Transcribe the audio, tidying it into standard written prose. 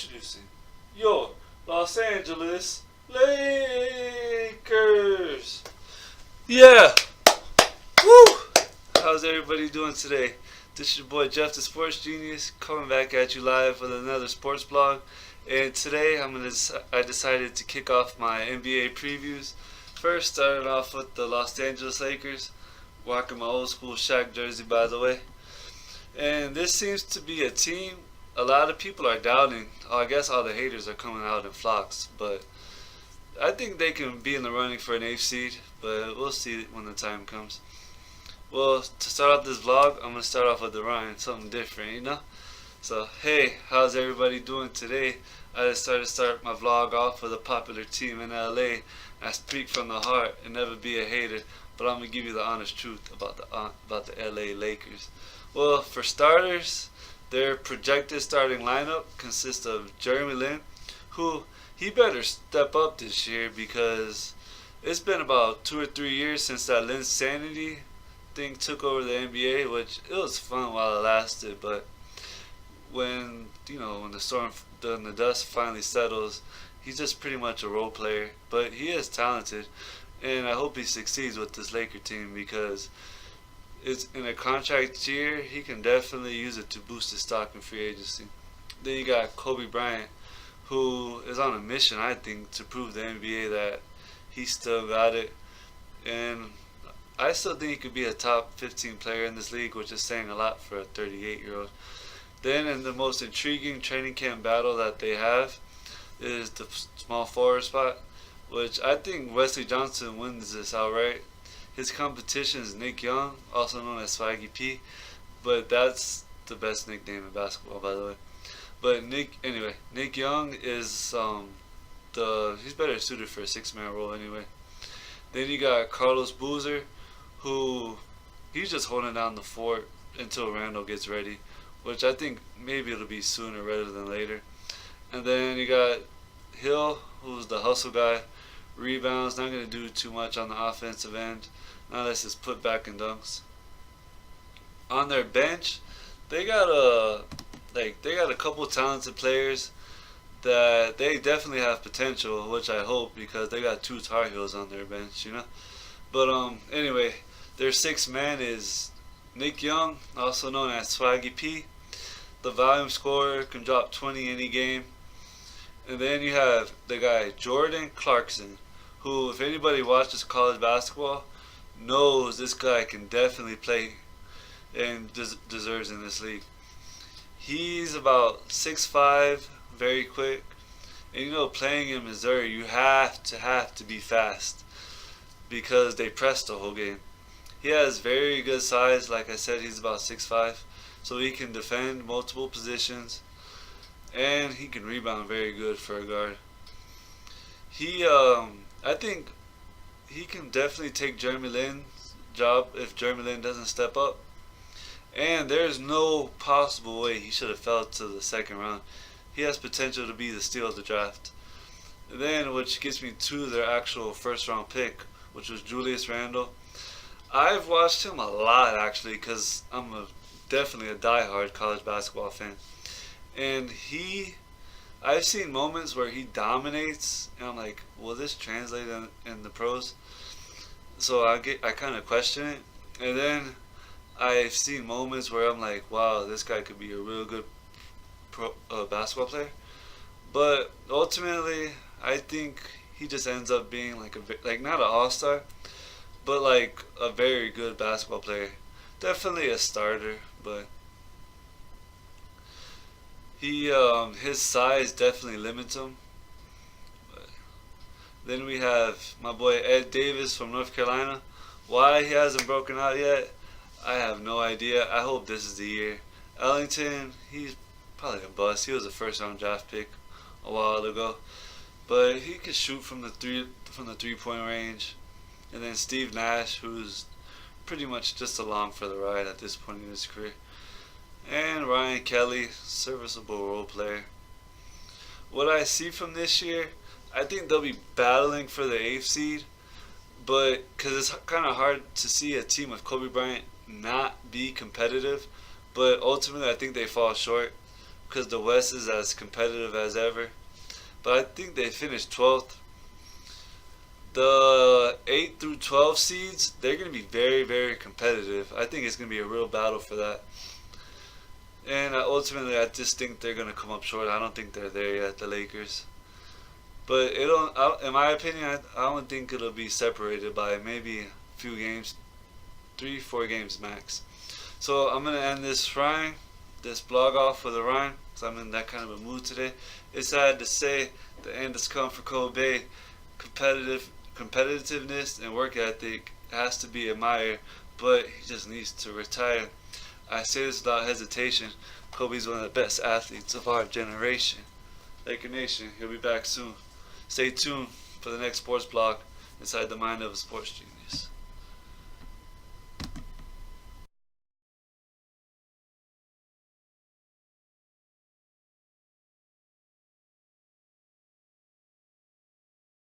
Introducing your Los Angeles Lakers. Yeah. Woo! How's everybody doing today? This is your boy Jeff the Sports Genius coming back at you live with another sports blog. And today I decided to kick off my NBA previews. First, starting off with the Los Angeles Lakers. Rocking my old school Shaq jersey, by the way. And this seems to be a team a lot of people are doubting. I guess all the haters are coming out in flocks, but I think they can be in the running for an 8th seed, but we'll see when the time comes. Well, to start off this vlog, I'm going to start off with the Ryan, something different, you know? So, hey, how's everybody doing today? I decided to start my vlog off with a popular team in LA. I speak from the heart and never be a hater, but I'm going to give you the honest truth about the LA Lakers. Well, for starters, their projected starting lineup consists of Jeremy Lin, who he better step up this year because it's been about 2 or 3 years since that Linsanity thing took over the NBA, which it was fun while it lasted, but when the dust finally settles, he's just pretty much a role player, but he is talented, and I hope he succeeds with this Laker team because it's in a contract year. He can definitely use it to boost his stock in free agency. Then you got Kobe Bryant, who is on a mission, I think, to prove to the NBA that he still got it. And I still think he could be a top 15 player in this league, which is saying a lot for a 38-year-old. Then in the most intriguing training camp battle that they have is the small forward spot, which I think Wesley Johnson wins this outright. His competition is Nick Young, also known as Swaggy P, but that's the best nickname in basketball, by the way. But Nick Young is he's better suited for a 6-man role anyway. Then you got Carlos Boozer, who he's just holding down the fort until Randall gets ready, which I think maybe it'll be sooner rather than later. And then you got Hill, who's the hustle guy, rebounds, not going to do too much on the offensive end unless it's put back in dunks. On their bench, they got a couple talented players that they definitely have potential, which I hope, because they got 2 Tar Heels on their bench, you know. But anyway, their 6th man is Nick Young, also known as Swaggy P. The volume scorer, can drop 20 any game. And then you have the guy Jordan Clarkson, who, if anybody watches college basketball, knows this guy can definitely play and deserves in this league. He's about 6'5", very quick. And playing in Missouri, you have to be fast because they press the whole game. He has very good size. Like I said, he's about 6'5", so he can defend multiple positions, and he can rebound very good for a guard. I think he can definitely take Jeremy Lin's job if Jeremy Lin doesn't step up. And there's no possible way he should have fell to the 2nd round. He has potential to be the steal of the draft. And then, which gets me to their actual 1st round pick, which was Julius Randle. I've watched him a lot, actually, because I'm definitely a diehard college basketball fan. And I've seen moments where he dominates, and I'm like, will this translate in the pros? So I kind of question it. And then I've seen moments where I'm like, wow, this guy could be a real good basketball player. But ultimately, I think he just ends up being like not an all-star, but like a very good basketball player. Definitely a starter, but his size definitely limits him. But then we have my boy Ed Davis from North Carolina. Why he hasn't broken out yet, I have no idea. I hope this is the year. Ellington, he's probably a bust. He was a 1st round draft pick a while ago, but he could shoot from the 3-point range. And then Steve Nash, who's pretty much just along for the ride at this point in his career. And Ryan Kelly, serviceable role player. What I see from this year, I think they'll be battling for the 8th seed, but because it's kind of hard to see a team with Kobe Bryant not be competitive, but ultimately I think they fall short. because the West is as competitive as ever. But I think they finished 12th. The 8 through 12 seeds, they're going to be very, very competitive. I think it's going to be a real battle for that. And ultimately, I just think they're going to come up short. I don't think they're there yet, the Lakers. But in my opinion, I don't think it'll be separated by maybe a few games, 3-4 games max. So I'm going to end this blog off with a rhyme, because I'm in that kind of a mood today. It's sad to say the end has come for Kobe. Competitiveness and work ethic has to be admired, but he just needs to retire. I say this without hesitation. Kobe's one of the best athletes of our generation. Laker Nation, he'll be back soon. Stay tuned for the next sports blog inside the mind of a sports genius.